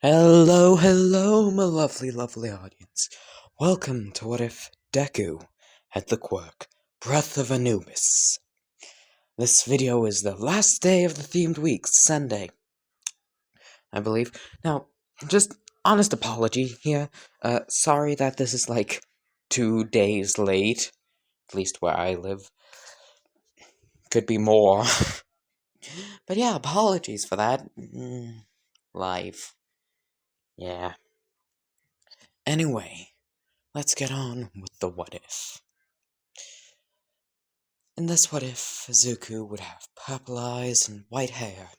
Hello, hello, my lovely, lovely audience. Welcome to What If Deku had the quirk, Breath of Anubis. This video is the last day of the themed week, Sunday, I believe. Now, just honest apology here. Sorry that this is like 2 days late, at least where I live. Could be more. But yeah, apologies for that. Life. Yeah. Anyway, let's get on with the what if. In this what if, Zuko would have purple eyes and white hair.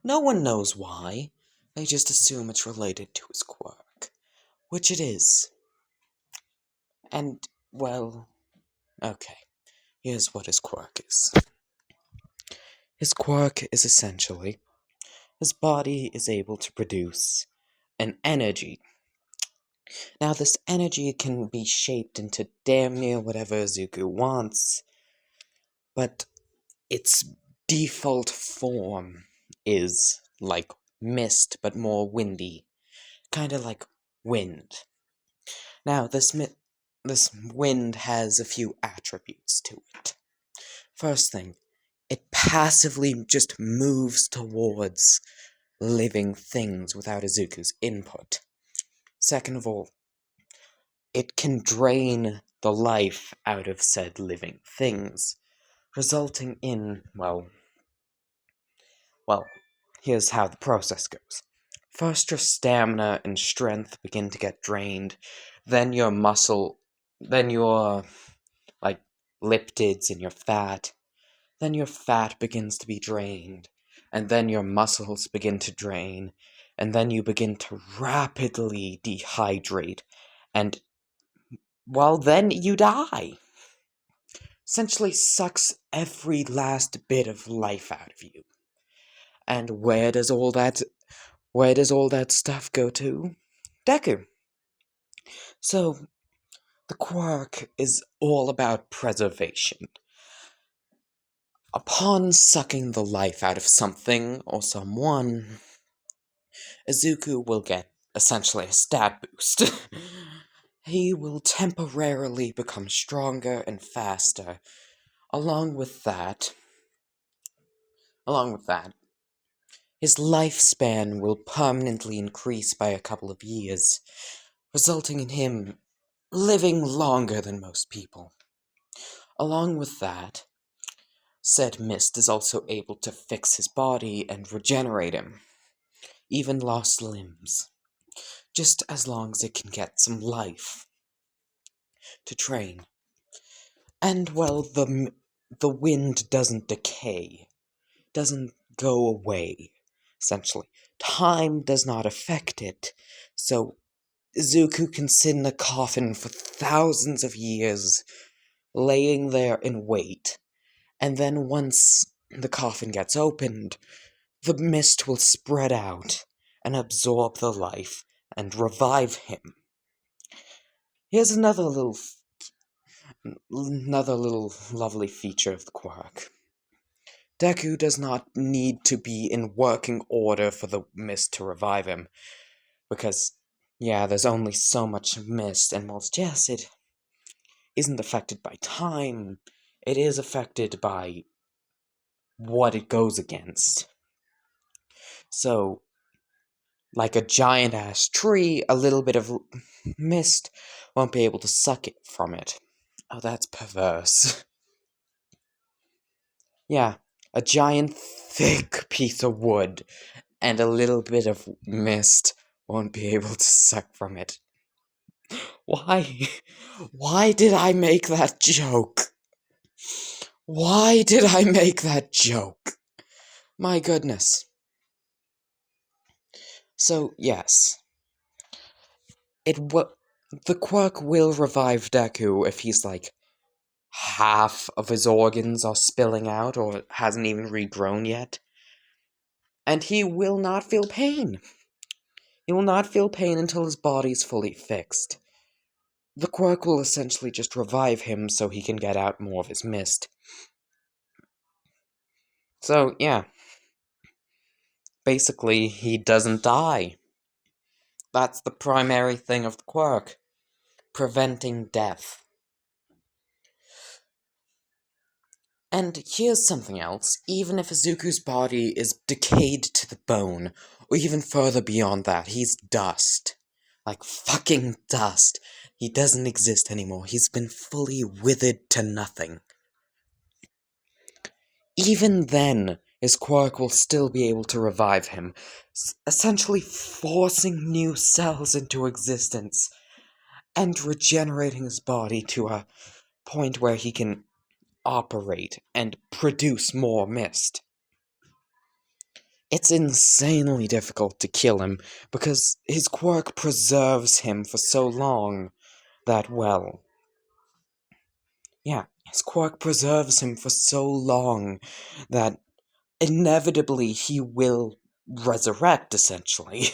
No one knows why, they just assume it's related to his quirk. Which it is. And, well, okay, here's what his quirk is. His quirk is essentially, his body is able to produce an energy. Now, this energy can be shaped into damn near whatever Zuko wants, but its default form is like mist, but more windy. Kinda like wind. Now, this wind has a few attributes to it. First thing, it passively just moves towards living things without Izuku's input. Second of all, it can drain the life out of said living things, resulting in, well, here's how the process goes. First, your stamina and strength begin to get drained, then your lipids and your fat, then your fat begins to be drained, and then your muscles begin to drain, and then you begin to rapidly dehydrate, and, well, then you die. Essentially sucks every last bit of life out of you. And where does all that stuff go to? Deku. So, the quirk is all about preservation. Upon sucking the life out of something or someone, Izuku will get essentially a stat boost. He will temporarily become stronger and faster. Along with that, his lifespan will permanently increase by a couple of years, resulting in him living longer than most people. Along with that, said mist is also able to fix his body and regenerate him, even lost limbs, just as long as it can get some life to train. And, well, the wind doesn't decay, doesn't go away, essentially. Time does not affect it, so Zuko can sit in a coffin for thousands of years, laying there in wait, and then once the coffin gets opened, the mist will spread out and absorb the life and revive him. Here's another little lovely feature of the quirk. Deku does not need to be in working order for the mist to revive him, because, yeah, there's only so much mist, and whilst, yes, it isn't affected by time, it is affected by what it goes against. So, like a giant-ass tree, a little bit of mist won't be able to suck it from it. Oh, that's perverse. Yeah, a giant, thick piece of wood and a little bit of mist won't be able to suck from it. Why? Why did I make that joke? Why did I make that joke? My goodness. So, yes. The quirk will revive Deku if he's like half of his organs are spilling out or hasn't even regrown yet. And he will not feel pain. He will not feel pain until his body's fully fixed. The quirk will essentially just revive him so he can get out more of his mist. So, yeah. Basically, he doesn't die. That's the primary thing of the quirk. Preventing death. And here's something else. Even if Izuku's body is decayed to the bone, or even further beyond that, he's dust. Like fucking dust. He doesn't exist anymore. He's been fully withered to nothing. Even then, his quirk will still be able to revive him, essentially forcing new cells into existence, and regenerating his body to a point where he can operate and produce more mist. It's insanely difficult to kill him, because his quirk preserves him for so long that, well, yeah, his quirk preserves him for so long that inevitably he will resurrect, essentially.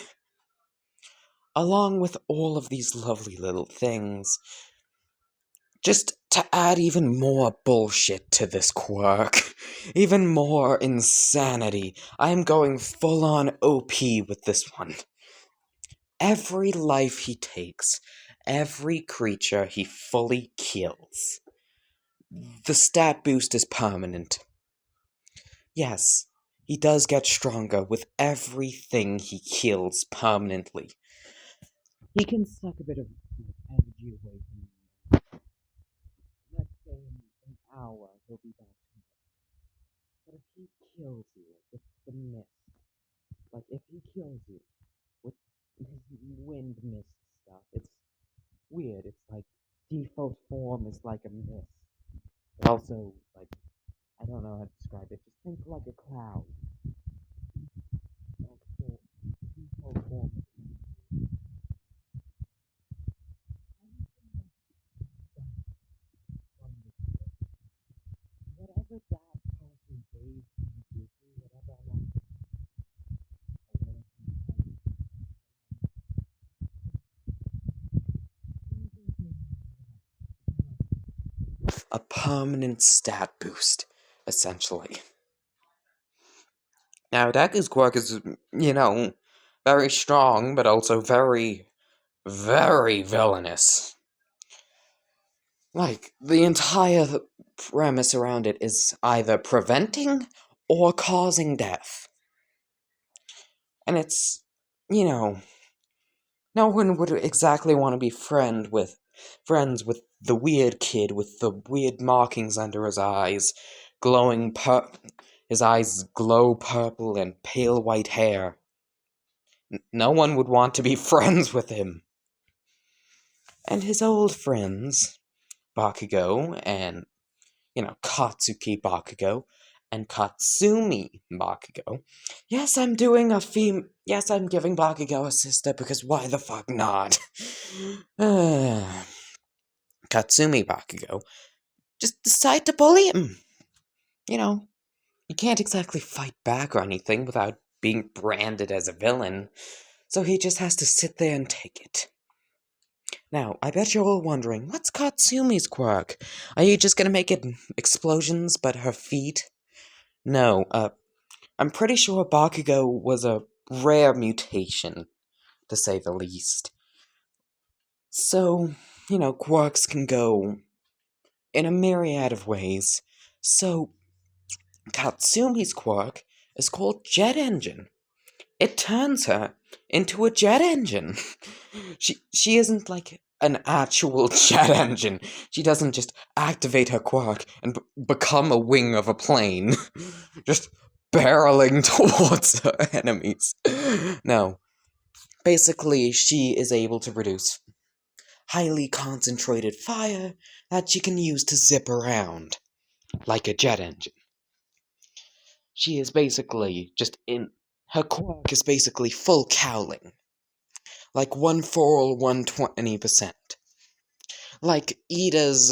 Along with all of these lovely little things, just to add even more bullshit to this quirk, even more insanity, I am going full-on OP with this one. Every life he takes, every creature he fully kills, the stat boost is permanent. Yes, he does get stronger with everything he kills permanently. He can suck a bit of energy away from you. Let's say in an hour he'll be back to it. But if he kills you with the mist, like if he kills you with his wind mist stuff, it's weird. It's like default form is like a mist. But also, like, I don't know how to describe it. Just think like a cloud. Like the default form is from this mist. Whatever that person gave to Yuki, whatever amount of a permanent stat boost, essentially. Now, Deku's quirk is, very strong, but also very, very villainous. Like, the entire premise around it is either preventing or causing death. And it's, no one would exactly want to be friends with the weird kid with the weird markings under his eyes, his eyes glow purple and pale white hair. No one would want to be friends with him. And his old friends, Bakugo and, Katsuki Bakugo and Katsumi Bakugo. Yes, I'm giving Bakugo a sister because why the fuck not? Katsumi Bakugo just decide to bully him. You can't exactly fight back or anything without being branded as a villain, so he just has to sit there and take it. Now, I bet you're all wondering, what's Katsumi's quirk? Are you just gonna make it explosions but her feet? No, I'm pretty sure Bakugo was a rare mutation, to say the least. So, quirks can go in a myriad of ways. So, Katsumi's quirk is called Jet Engine. It turns her into a jet engine. She isn't like an actual jet engine. She doesn't just activate her quirk and become a wing of a plane, just barreling towards her enemies. No. Basically, she is able to produce highly concentrated fire that she can use to zip around, like a jet engine. She is basically her quirk is basically full cowling. Like 1 for all 120%. Like Ida's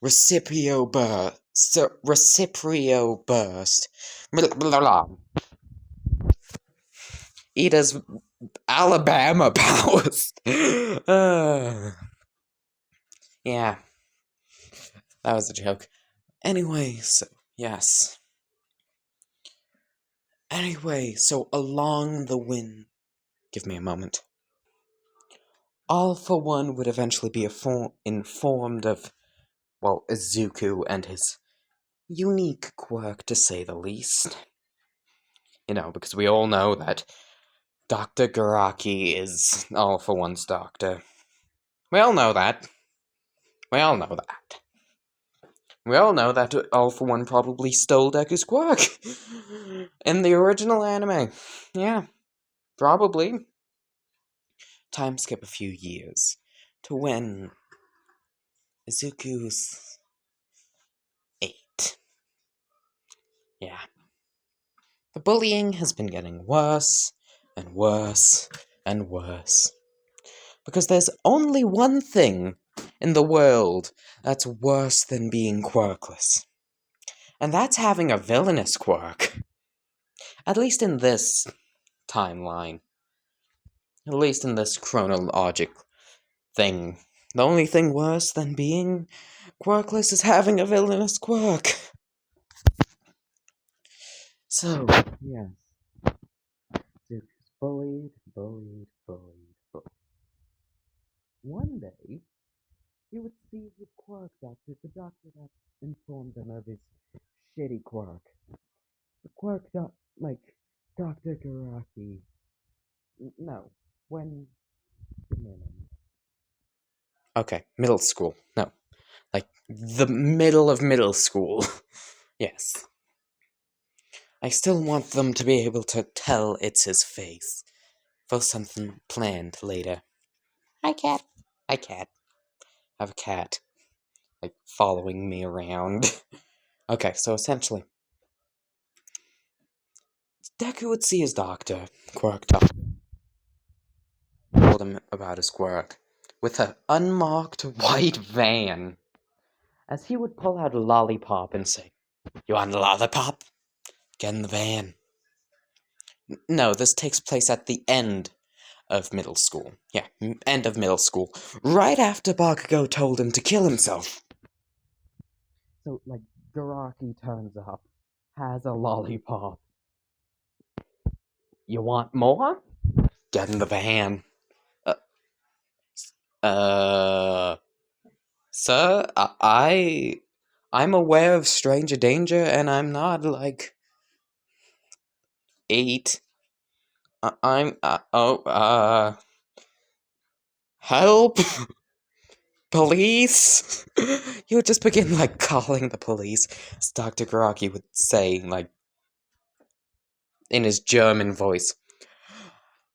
Reciprio burst. Blah, blah, blah. Ida's Alabama powers. Yeah, that was a joke. Anyway, so yes. Anyway, so along the wind. Give me a moment. All for One would eventually be informed of, well, Izuku and his unique quirk, to say the least. You know, because we all know that Dr. Garaki is All for One's doctor. We all know that. We all know that. We all know that All for One probably stole Deku's quirk in the original anime. Yeah, probably. Time skip a few years to when Izuku's 8. Yeah. The bullying has been getting worse and worse and worse. Because there's only one thing in the world that's worse than being quirkless. And that's having a villainous quirk. At least in this timeline. At least in this chronologic thing. The only thing worse than being quirkless is having a villainous quirk. So, yeah. It's bullied. One day, he would see his quirk doctor, the doctor that informed him of his shitty quirk. The quirk like Dr. Garaki. No, when... Okay, middle school. No, like the middle of middle school. Yes. I still want them to be able to tell it's his face. For something planned later. Hi, cat. Hi, cat. I have a cat. Like, following me around. Okay, so essentially, Deku would see his doctor, quirk doctor, told him about his quirk, with an unmarked white van, as he would pull out a lollipop and say, "You want a lollipop? Get in the van." No, this takes place at the end of middle school. Yeah, end of middle school. Right after Bakugo told him to kill himself. So, like, Garaki turns up, has a lollipop. You want more? Get in the van. Sir, I'm aware of stranger danger, and I'm not, like, 8. Help! Police! He would just begin, like, calling the police, as Dr. Garaki would say, like, in his German voice.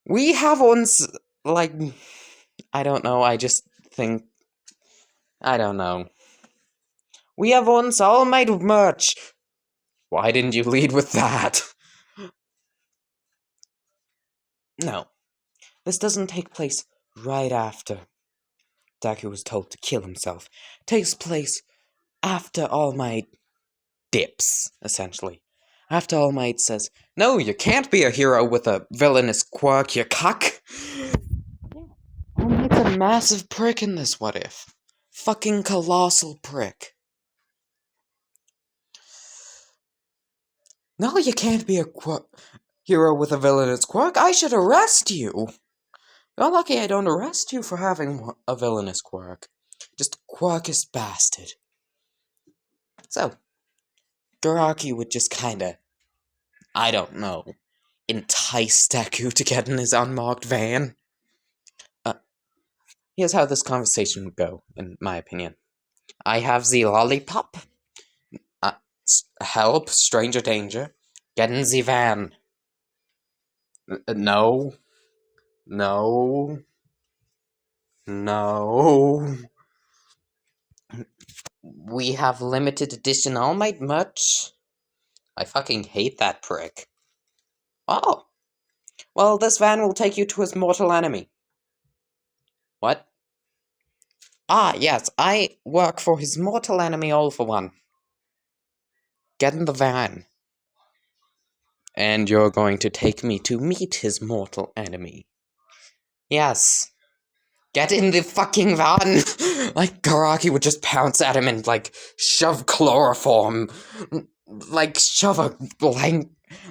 We have once, like, I don't know, I just think, I don't know. We have once all made merch. Why didn't you lead with that? No. This doesn't take place right after Deku was told to kill himself. It takes place after All Might dips, essentially. After All Might says, "No, you can't be a hero with a villainous quirk, you cuck." All Might's a massive prick in this what if. Fucking colossal prick. No, you can't be a hero with a villainous quirk. I should arrest you. You're lucky I don't arrest you for having a villainous quirk. Just quirkest bastard. So, Garaki would just kinda, I don't know, entice Deku to get in his unmarked van. Here's how this conversation would go, in my opinion. I have the lollipop. Help, stranger danger. Get in the van. No. No. No. We have limited edition All Might merch. I fucking hate that prick. Oh. Well, this van will take you to his mortal enemy. What? Ah, yes, I work for his mortal enemy All for One. Get in the van. And you're going to take me to meet his mortal enemy. Yes. Get in the fucking van! Like, Garaki would just pounce at him and, like, shove chloroform. Like, shove a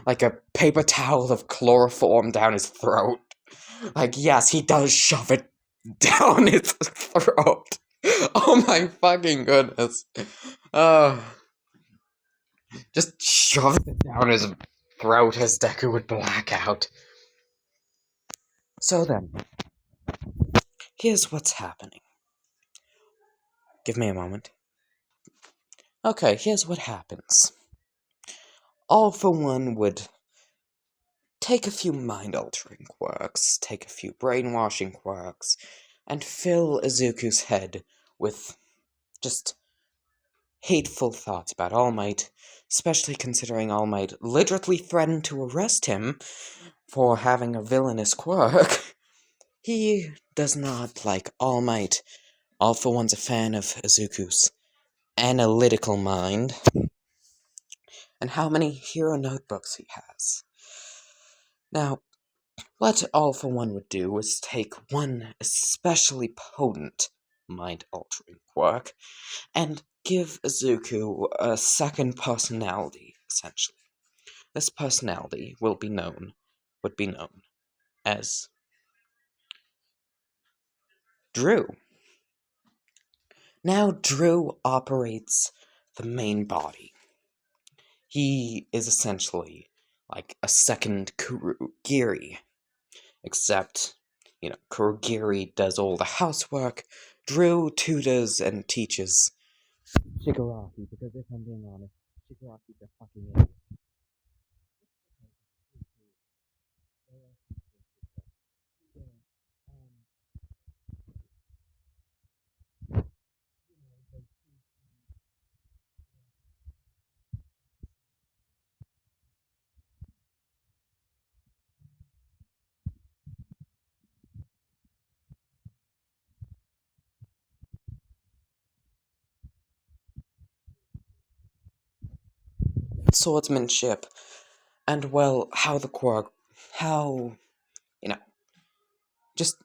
like a paper towel of chloroform down his throat. Like, yes, he does shove it down his throat. Oh my fucking goodness. Uh, just shove it down his throat as Deku would black out. So then, here's what's happening. Give me a moment. Okay, here's what happens. All for One would take a few mind-altering quirks, take a few brainwashing quirks, and fill Izuku's head with just hateful thoughts about All Might, especially considering All Might literally threatened to arrest him for having a villainous quirk. He does not like All Might. All for One's a fan of Izuku's analytical mind, and how many hero notebooks he has. Now, what All for One would do is take one especially potent mind-altering quirk and give Izuku a second personality, essentially. This personality would be known as Drew. Now, Drew operates the main body. He is essentially like a second Kurogiri, except, Kurogiri does all the housework. Drew tutors and teaches Shigaraki, because if I'm being honest, Shigaraki's a fucking idiot. Swordsmanship, and well, how, you know, just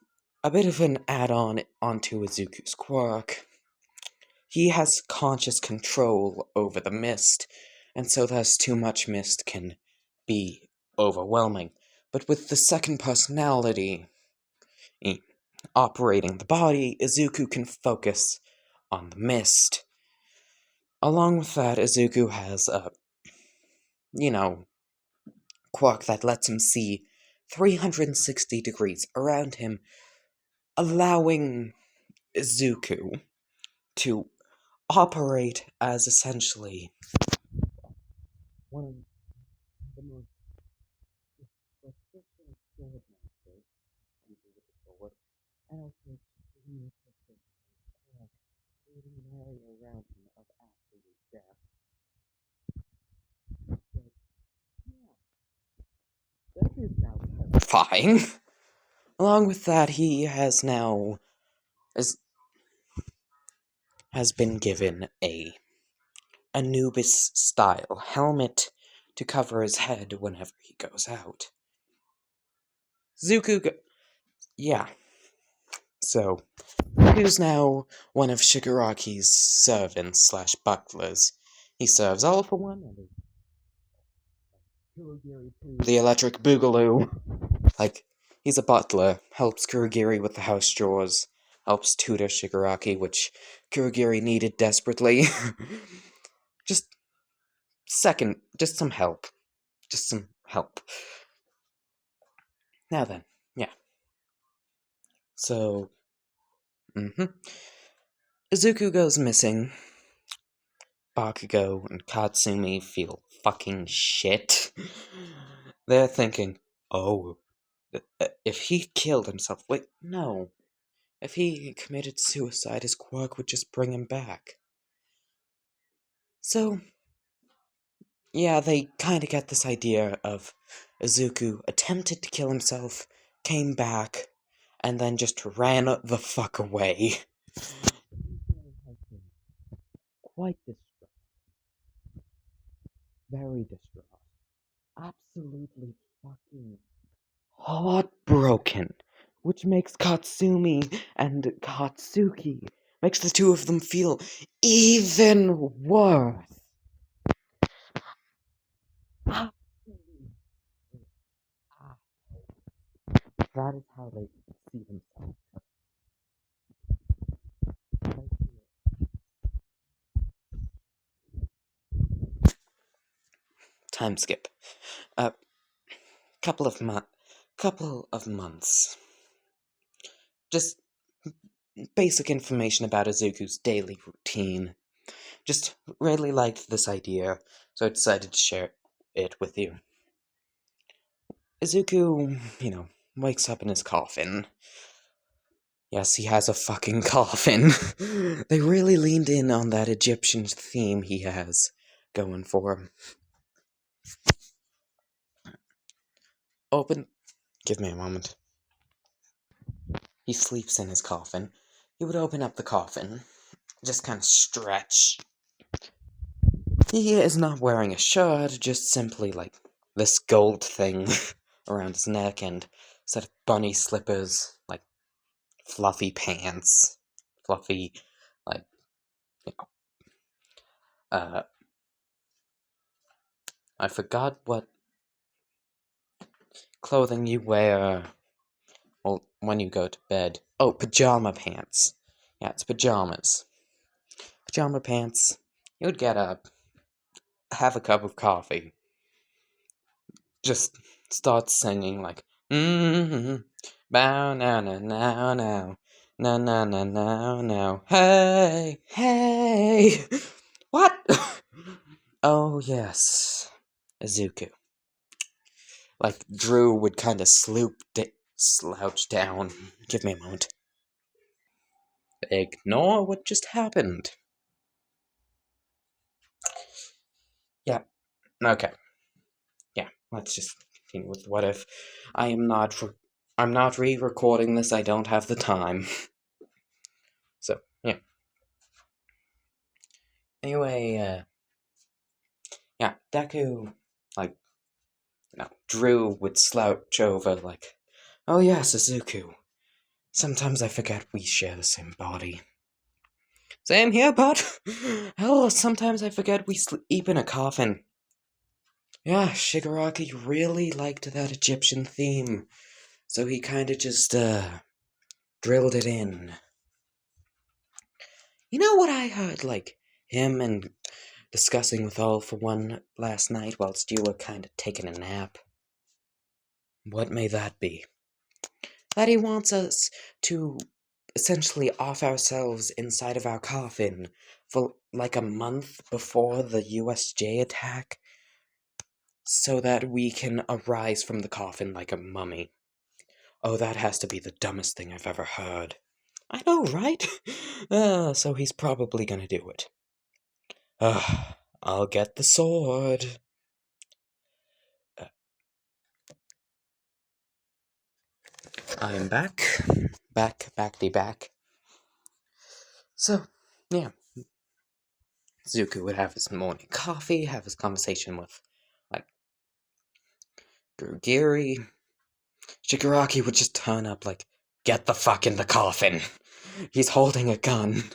a bit of an add-on onto Izuku's quirk. He has conscious control over the mist, and so thus too much mist can be overwhelming. But with the second personality operating the body, Izuku can focus on the mist. Along with that, Izuku has a, quirk that lets him see 360 degrees around him, allowing Izuku to operate as essentially one of the most proficient swordmasters with the sword, and also extremely proficient in creating an area around him of absolute death. So, yeah, that is now terrifying. Along with that, he has now has been given a Anubis style helmet to cover his head whenever he goes out. Yeah. So, Zuku's now one of Shigaraki's servants slash butlers. He serves All for One and Kurogiri too. The Electric Boogaloo. Like, he's a butler, helps Kurogiri with the house chores, helps tutor Shigaraki, which Kurogiri needed desperately. just some help. Just some help. Now then, yeah. So, Izuku goes missing. Bakugo and Katsumi feel fucking shit. They're thinking, oh, if he killed himself, wait, no. If he committed suicide, his quirk would just bring him back. So, yeah, they kinda get this idea of Izuku attempted to kill himself, came back, and then just ran the fuck away. Quite distraught. Very distraught. Absolutely fucking heartbroken. Which makes Katsumi and Katsuki, makes the two of them feel even worse. Absolutely. That is how they see themselves. time skip. Couple of months. Just basic information about Izuku's daily routine. Just really liked this idea, so I decided to share it with you. Izuku, wakes up in his coffin. Yes, he has a fucking coffin. They really leaned in on that Egyptian theme he has going for him. Give me a moment. He sleeps in his coffin. He would open up the coffin, just kind of stretch. He is not wearing a shirt, just simply like this gold thing around his neck and a set of bunny slippers, like fluffy pants, fluffy, like, I forgot what clothing you wear, well, when you go to bed. Oh, pajama pants. Yeah, it's pajamas. Pajama pants. You would get up, have a cup of coffee, just start singing like, bow now now now now. No, no, no, no, no. Hey, hey! What? Oh, yes. Izuku. Like, Drew would kind of slouch down. Give me a moment. Ignore what just happened. Yeah, okay. Yeah, let's just continue with what if. I'm not re-recording this, I don't have the time. So, yeah. Anyway, yeah, Deku, like, Drew would slouch over, like, oh yes, Izuku. Sometimes I forget we share the same body. Same here, bud. Hell, sometimes I forget we sleep in a coffin. Yeah, Shigaraki really liked that Egyptian theme, so he kinda just, drilled it in. You know what I heard, like, him and discussing with All for One last night whilst you were kinda taking a nap? What may that be? That he wants us to essentially off ourselves inside of our coffin for like a month before the USJ attack so that we can arise from the coffin like a mummy. Oh, that has to be the dumbest thing I've ever heard. I know, right? So he's probably gonna do it. I'll get the sword. I am back. Back. So, yeah. Zuko would have his morning coffee, have his conversation with, like, Drew Geary. Shigaraki would just turn up, like, get the fuck in the coffin. He's holding a gun.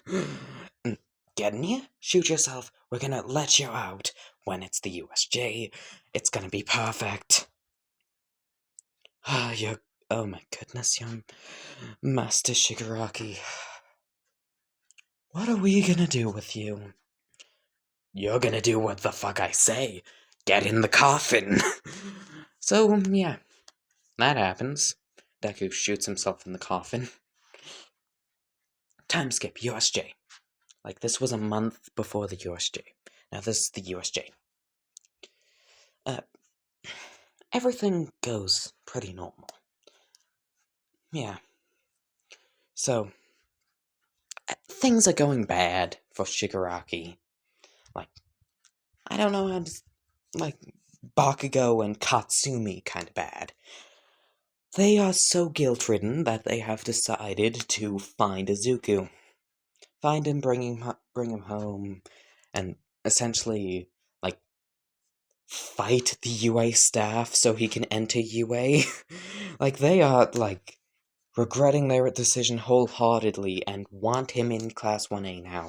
Get in here, shoot yourself, we're gonna let you out. When it's the USJ, it's gonna be perfect. Oh my goodness, young Master Shigaraki. What are we gonna do with you? You're gonna do what the fuck I say. Get in the coffin. So, yeah, that happens. Deku shoots himself in the coffin. Time skip, USJ. Like, this was a month before the USJ. Now, this is the USJ. Everything goes pretty normal. Yeah. So, things are going bad for Shigaraki. Like, I don't know how to... Like, Bakugo and Katsumi kind of bad. They are so guilt-ridden that they have decided to find Izuku. Find him, bring him home, and essentially, like, fight the UA staff so he can enter UA. Like, they are, like, regretting their decision wholeheartedly and want him in Class 1A now.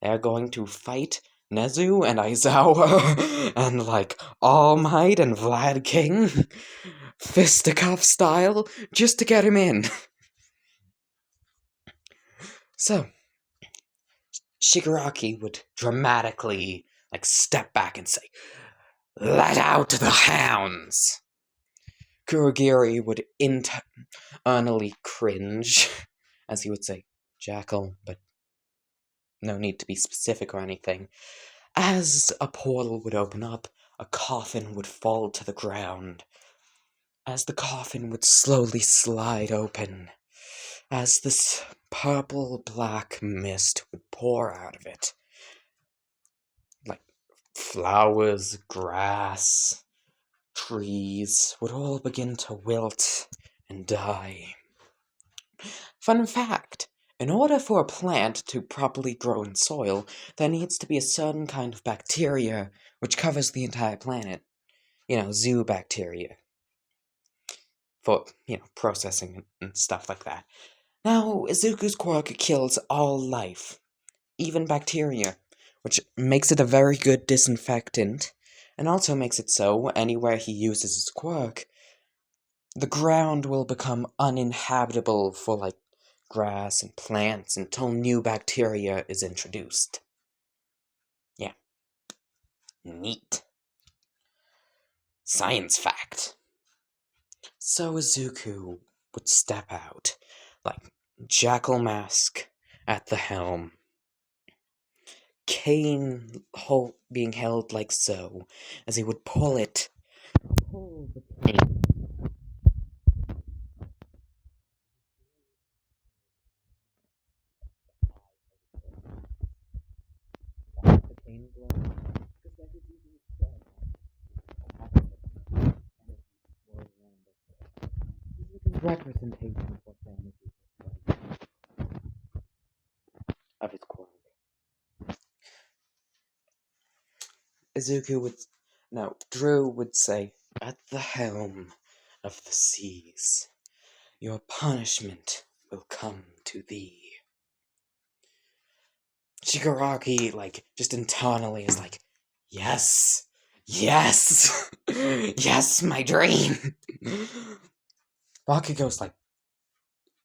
They're going to fight Nezu and Aizawa and, like, All Might and Vlad King, fisticuff style, just to get him in. So, Shigaraki would dramatically, like, step back and say, Let out the hounds! Kurogiri would internally cringe, as he would say, Jackal, but no need to be specific or anything. As a portal would open up, a coffin would fall to the ground. As the coffin would slowly slide open, as this purple-black mist would pour out of it, like flowers, grass, trees would all begin to wilt and die. Fun fact, in order for a plant to properly grow in soil, there needs to be a certain kind of bacteria which covers the entire planet. Zoobacteria. For, processing and stuff like that. Now, Izuku's quirk kills all life, even bacteria, which makes it a very good disinfectant, and also makes it so, anywhere he uses his quirk, the ground will become uninhabitable for, grass and plants until new bacteria is introduced. Yeah. Neat. Science fact. So Izuku would step out, jackal mask at the helm, cane being held like so, as he would pull the cane. Representation of what damage of his quirk. Drew would say, at the helm of the seas, your punishment will come to thee. Shigaraki, just internally is like, yes, yes, yes, my dream. Bakugo's like,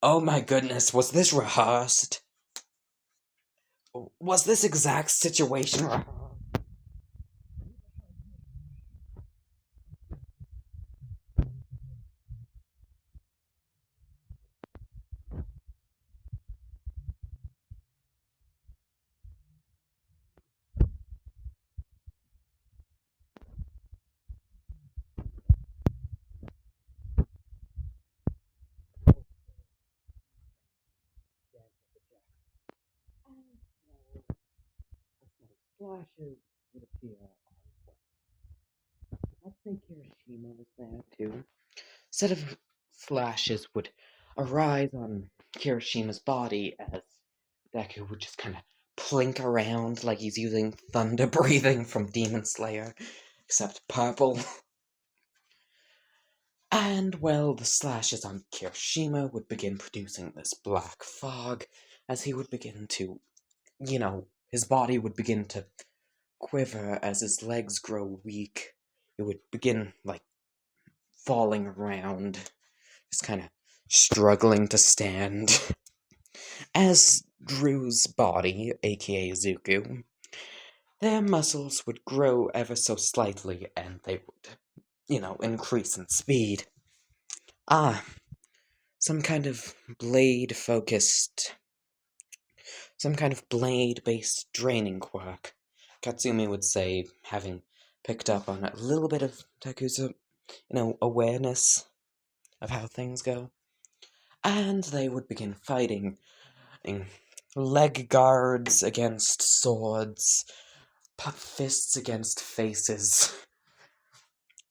oh my goodness, was this rehearsed? Was this exact situation rehearsed? Flashes would appear on. I'd say Kirishima was there too. Set of flashes would arise on Kirishima's body as Deku would just kind of plink around like he's using thunder breathing from Demon Slayer, except purple. And, the slashes on Kirishima would begin producing this black fog as he would begin to, his body would begin to quiver as his legs grow weak. It would begin, falling around, just kind of struggling to stand. As Drew's body, aka Izuku, their muscles would grow ever so slightly and they would, increase in speed. Some kind of blade-based draining quirk. Katsumi would say, having picked up on a little bit of Deku's, awareness of how things go. And they would begin fighting. Leg guards against swords, fists against faces,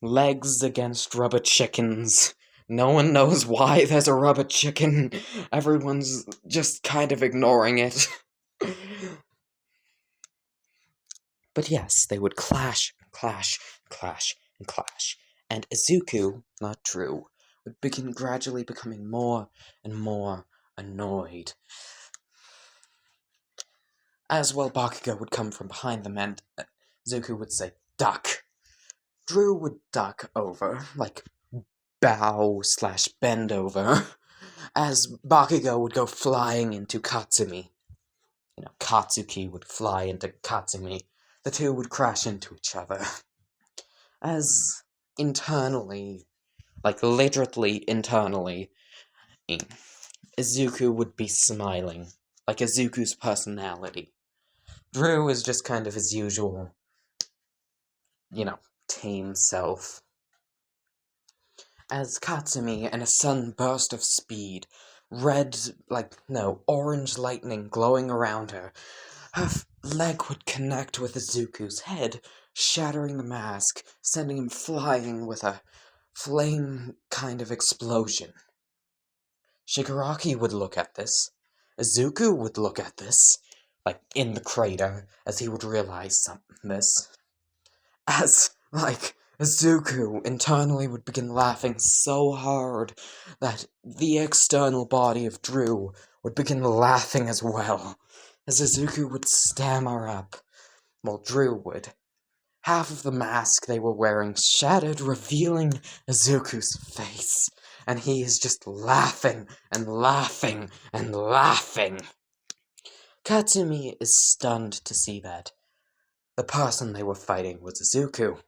legs against rubber chickens. No one knows why there's a rubber chicken. Everyone's just kind of ignoring it. But yes, they would clash, clash, clash, and clash. And Izuku, not Drew, would begin gradually becoming more and more annoyed. As Bakugo would come from behind them and Izuku would say, duck. Drew would duck over, bow/bend over, as Bakugo would go flying into Katsumi. Katsuki would fly into Katsumi. The two would crash into each other. as internally, like literally internally, Izuku would be smiling, like Izuku's personality. Drew is just kind of his usual, tame self. As Katsumi, in a sudden burst of speed, orange lightning glowing around her, her leg would connect with Izuku's head, shattering the mask, sending him flying with a flame kind of explosion. Shigaraki would look at this. Izuku would look at this, like in the crater, as he would realize this. As, Izuku internally would begin laughing so hard that the external body of Drew would begin laughing as well, as Izuku would stammer up, while Drew would. Half of the mask they were wearing shattered, revealing Izuku's face, and he is just laughing and laughing and laughing. Katsumi is stunned to see that the person they were fighting was Izuku.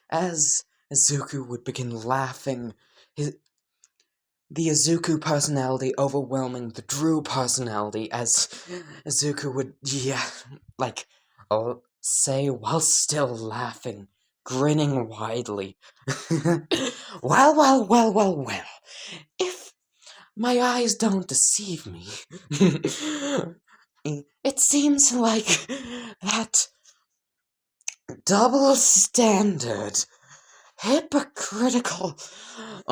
As Izuku would begin laughing, the Izuku personality overwhelming the Drew personality, as Izuku would, say while still laughing, grinning widely. Well, if my eyes don't deceive me, it seems like that double standard, hypocritical,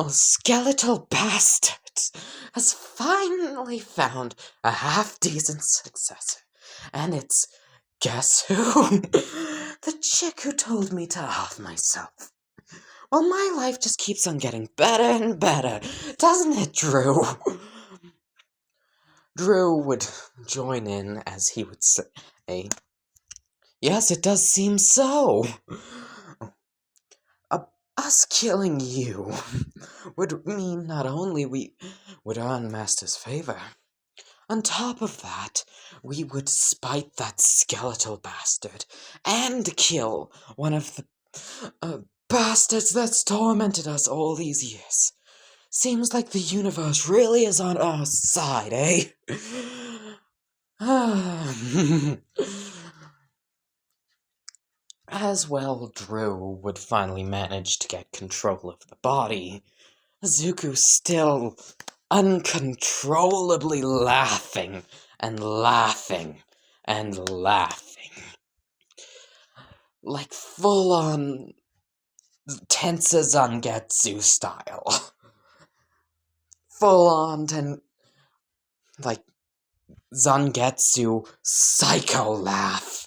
skeletal bastard has finally found a half-decent successor, and it's, guess who? The chick who told me to off myself. Well, my life just keeps on getting better and better, doesn't it, Drew? Drew would join in as he would say, yes, it does seem so. Us killing you would mean not only we would earn Master's favor, on top of that, we would spite that skeletal bastard and kill one of the bastards that's tormented us all these years. Seems like the universe really is on our side, eh? As well, Drew would finally manage to get control of the body. Izuku still uncontrollably laughing and laughing and laughing. Like full-on Tensa Zangetsu style. Full-on Zangetsu psycho laugh.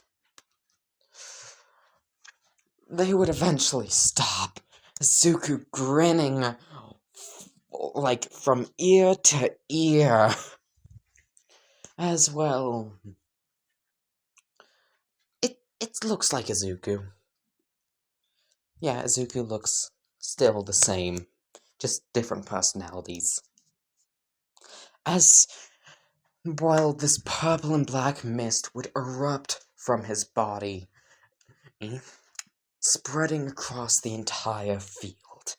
They would eventually stop, Izuku grinning from ear to ear. As well, it looks like Izuku. Yeah, Izuku looks still the same, just different personalities. As while this purple and black mist would erupt from his body, spreading across the entire field,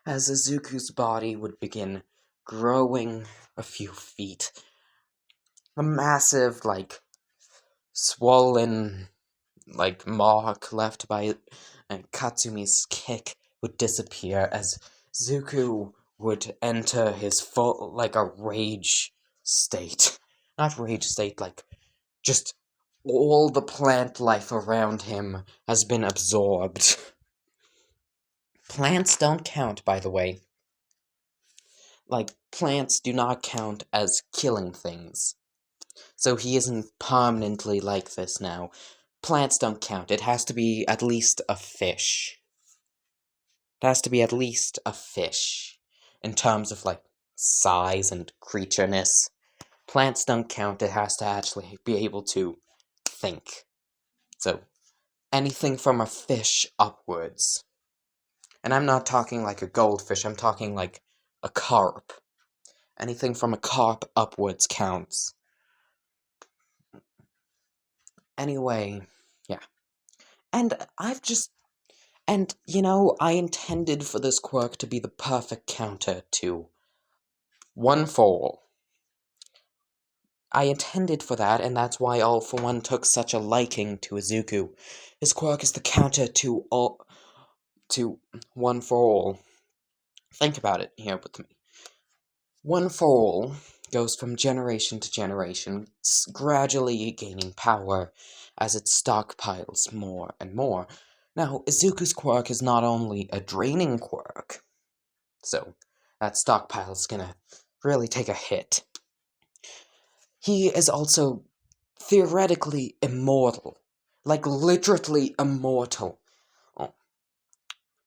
as Izuku's body would begin growing a few feet. A massive, swollen, mark left by Katsumi's kick would disappear as Zuku would enter his full, a rage state. Not rage state, just all the plant life around him has been absorbed. Plants don't count, by the way. Plants do not count as killing things. So he isn't permanently like this now. Plants don't count. It has to be at least a fish. It has to be at least a fish. In terms of, size and creatureness. Plants don't count. It has to actually be able to think. So, anything from a fish upwards. And I'm not talking like a goldfish. I'm talking like a carp. Anything from a carp upwards counts. Anyway, yeah. And And, you know, I intended for this quirk to be the perfect counter to One For All. I intended for that, and that's why All For One took such a liking to Izuku. His quirk is the counter to One For All. Think about it here with me. One For All goes from generation to generation, gradually gaining power as it stockpiles more and more. Now, Izuku's quirk is not only a draining quirk, so that stockpile's gonna really take a hit. He is also theoretically immortal. Like, literally immortal. Oh,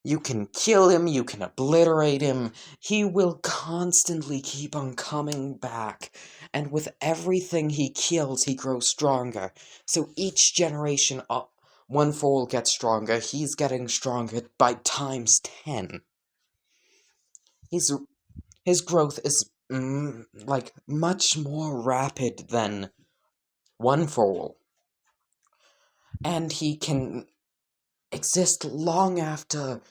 you can kill him, you can obliterate him, he will constantly keep on coming back. And with everything he kills, he grows stronger. So each generation, One For All gets stronger, he's getting stronger by times 10. His growth is, like, much more rapid than One For All. And he can exist long after,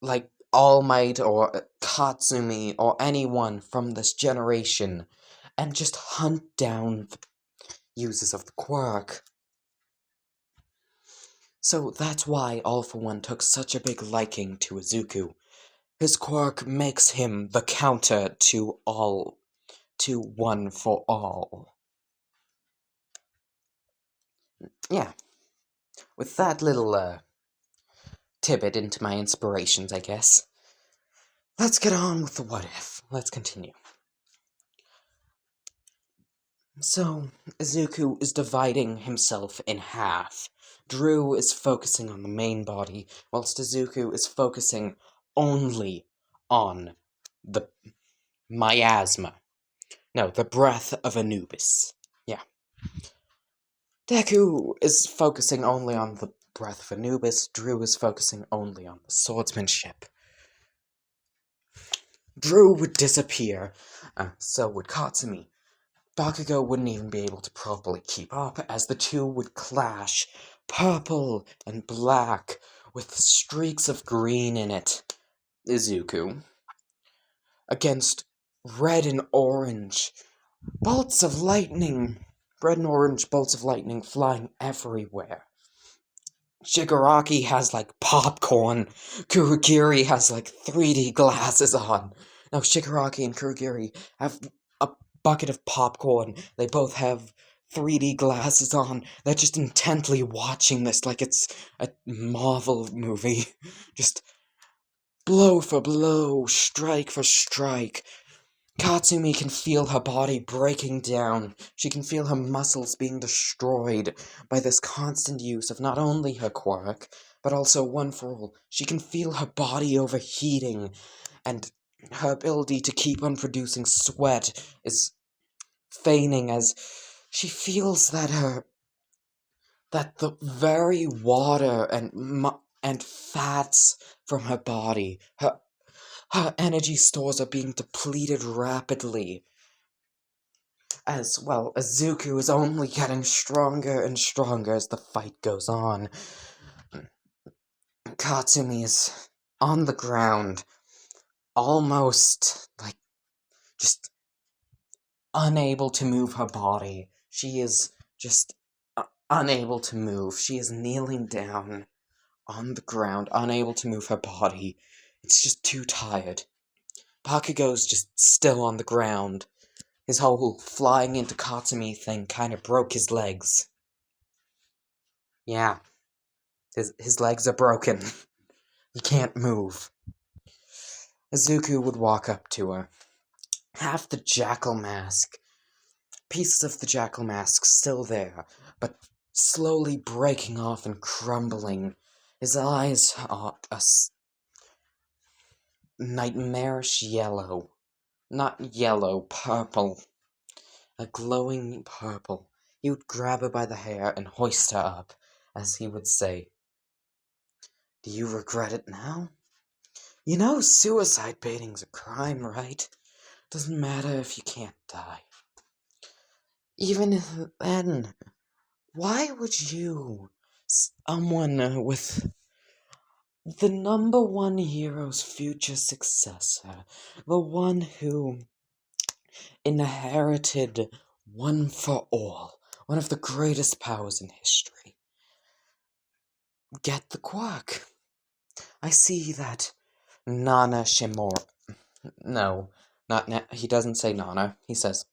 like, All Might or Katsumi or anyone from this generation, and just hunt down the users of the quirk. So that's why All For One took such a big liking to Izuku. His quirk makes him the counter to One For All. Yeah. With that little, tidbit into my inspirations, I guess. Let's get on with the what if. Let's continue. So, Izuku is dividing himself in half. Drew is focusing on the main body, whilst Izuku is focusing only on the miasma. No, the breath of Anubis. Yeah. Deku is focusing only on the breath of Anubis. Drew is focusing only on the swordsmanship. Drew would disappear, so would Katsumi. Bakugo wouldn't even be able to properly keep up, as the two would clash, purple and black, with streaks of green in it, Izuku, against red and orange, bolts of lightning, red and orange bolts of lightning flying everywhere. Shigaraki has, like, popcorn. Kurogiri has, like, 3D glasses on. Now, Shigaraki and Kurogiri have a bucket of popcorn. They both have 3D glasses on. They're just intently watching this like it's a Marvel movie. Just blow for blow, strike for strike. Katsumi can feel her body breaking down. She can feel her muscles being destroyed by this constant use of not only her quirk, but also One For All. She can feel her body overheating, and her ability to keep on producing sweat is feigning as she feels that the very water and fats from her body, her energy stores are being depleted rapidly. As well, Izuku is only getting stronger and stronger as the fight goes on. Katsumi is on the ground, almost, like, just unable to move her body. She is just unable to move. She is kneeling down on the ground, unable to move her body. It's just too tired. Bakugo's just still on the ground. His whole flying into Katsumi thing kind of broke his legs. Yeah, his legs are broken. He can't move. Izuku would walk up to her. Half the jackal mask, pieces of the jackal mask still there, but slowly breaking off and crumbling. His eyes are a nightmarish yellow. Not yellow, purple. A glowing purple. He would grab her by the hair and hoist her up, as he would say, "Do you regret it now? You know suicide baiting's a crime, right? Doesn't matter if you can't die. Even then, why would you, someone with The number one hero's future successor, the one who inherited one for all, one of the greatest powers in history. Get the quirk. I see that Nana Shimura. No, he doesn't say Nana. He says,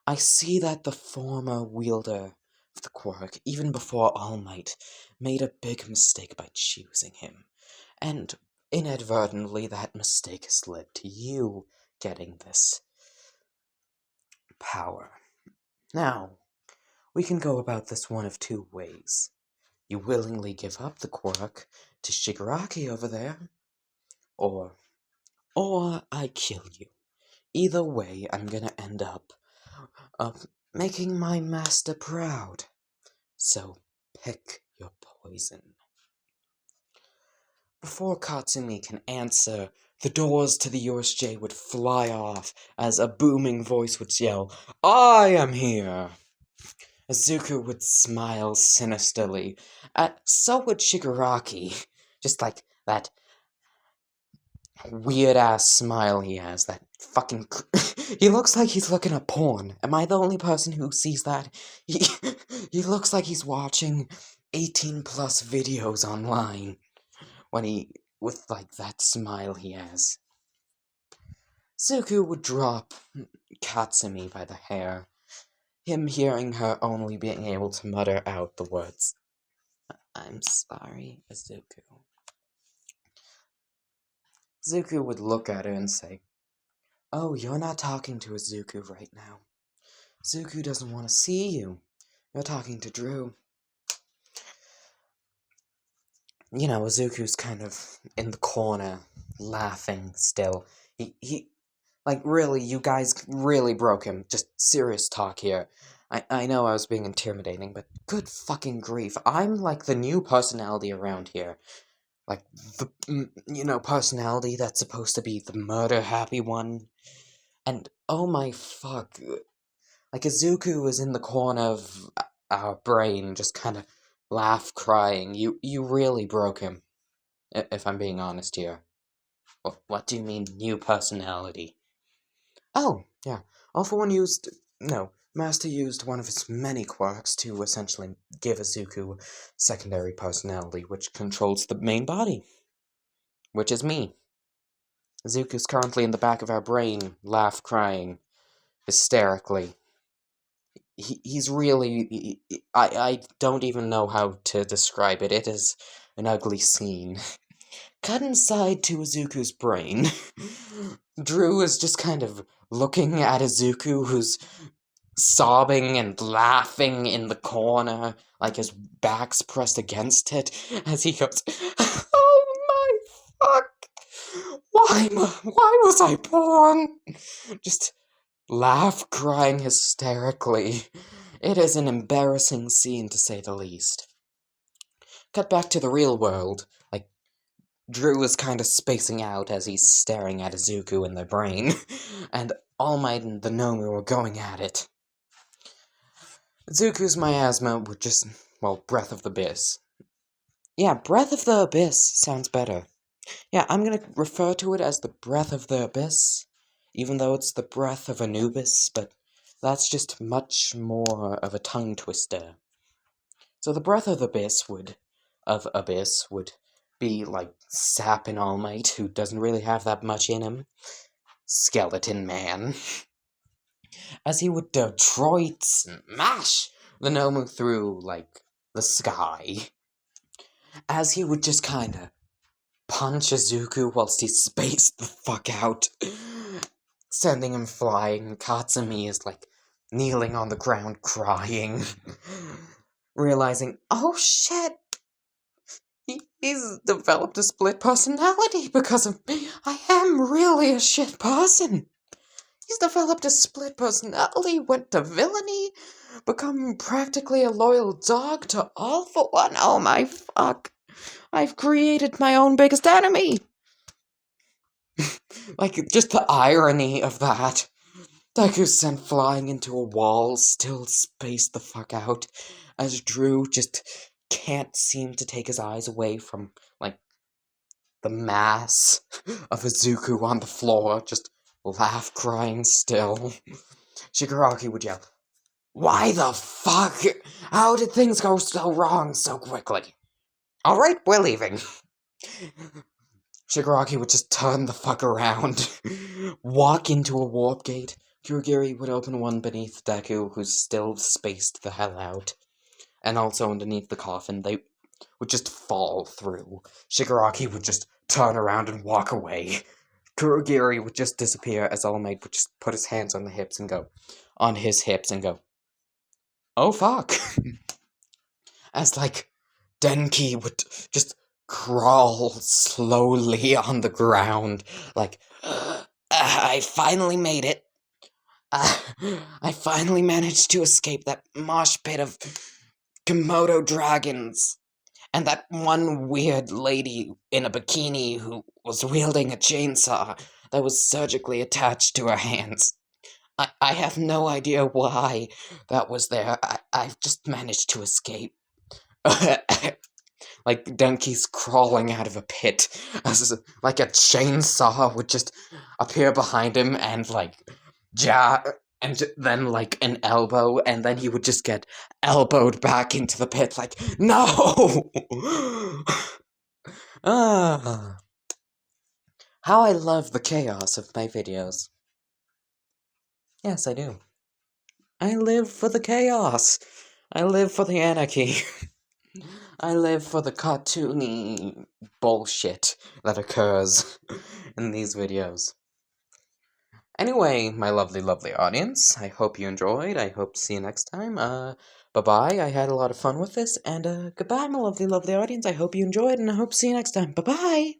I see that the former wielder of the quirk, even before All Might, made a big mistake by choosing him. And inadvertently, that mistake has led to you getting this power. Now, we can go about this one of two ways. You willingly give up the quirk to Shigaraki over there, or I kill you. Either way, I'm gonna end up making my master proud. So, pick your poison. Before Katsumi can answer, the doors to the USJ would fly off as a booming voice would yell, I am here! Izuku would smile sinisterly. So would Shigaraki. Just like that weird-ass smile he has. That fucking... he looks like he's looking at porn. Am I the only person who sees that? He looks like he's watching 18-plus videos online. With, like, that smile he has. Izuku would drop Katsumi by the hair. Him hearing her only being able to mutter out the words, I'm sorry, Izuku. Izuku would look at her and say, oh, you're not talking to Izuku right now. Izuku doesn't want to see you. You're talking to Drew. You know, Izuku's kind of in the corner, laughing still. Like, really, you guys really broke him. Just serious talk here. I know I was being intimidating, but good fucking grief. I'm like the new personality around here. Like, personality that's supposed to be the murder-happy one. And, oh my fuck. Like, Izuku is in the corner of our brain, just kind of crying. You really broke him, if I'm being honest here. What do you mean, new personality? Oh, yeah. Master used one of his many quirks to essentially give Izuku secondary personality, which controls the main body. Which is me. Izuku's currently in the back of our brain, crying, hysterically. He's really... I don't even know how to describe it. It is an ugly scene. Cut inside to Izuku's brain. Drew is just kind of looking at Izuku, who's sobbing and laughing in the corner, like his back's pressed against it, as he goes, oh my fuck! Why was I born? Just crying hysterically. It is an embarrassing scene, to say the least. Cut back to the real world. Like, Drew is kind of spacing out as he's staring at Izuku in their brain, and All Might and the Nomu were going at it. Izuku's miasma would just, Breath of the Abyss. Yeah, Breath of the Abyss sounds better. Yeah, I'm gonna refer to it as the Breath of the Abyss, even though it's the Breath of Anubis, but that's just much more of a tongue twister. So the Breath of the Abyss would be like Sap and All Might, who doesn't really have that much in him. Skeleton Man. As he would Detroit smash the Nomu through, like, the sky. As he would just kinda punch Izuku whilst he spaced the fuck out, sending him flying. Katsumi is, like, kneeling on the ground crying, realizing, oh shit, he's developed a split personality because of me. I am really a shit person. He's developed a split personality, went to villainy, become practically a loyal dog to all for one. Oh my fuck. I've created my own biggest enemy. Like, just the irony of that. Deku sent flying into a wall, still spaced the fuck out, as Drew just can't seem to take his eyes away from, like, the mass of Izuku on the floor, just laugh crying still. Shigaraki would yell, "Why the fuck? How did things go so wrong so quickly? Alright, we're leaving." Shigaraki would just turn the fuck around, walk into a warp gate. Kurogiri would open one beneath Deku, who's still spaced the hell out. And also underneath the coffin, they would just fall through. Shigaraki would just turn around and walk away. Kurogiri would just disappear as All Might would just put his hands on his hips and go, "Oh fuck." As like Denki would just crawl slowly on the ground, like, I finally made it. I finally managed to escape that mosh pit of Komodo dragons. And that one weird lady in a bikini who was wielding a chainsaw that was surgically attached to her hands. I have no idea why that was there. I've just managed to escape. Like Denki's crawling out of a pit, as like a chainsaw would just appear behind him and like and then like an elbow, and then he would just get elbowed back into the pit like, no! Ah, how I love the chaos of my videos. Yes, I do. I live for the chaos. I live for the anarchy. I live for the cartoony bullshit that occurs in these videos. Anyway, my lovely, lovely audience, I hope you enjoyed. I hope to see you next time. Bye-bye. I had a lot of fun with this, and goodbye, my lovely, lovely audience. I hope you enjoyed, and I hope to see you next time. Bye-bye!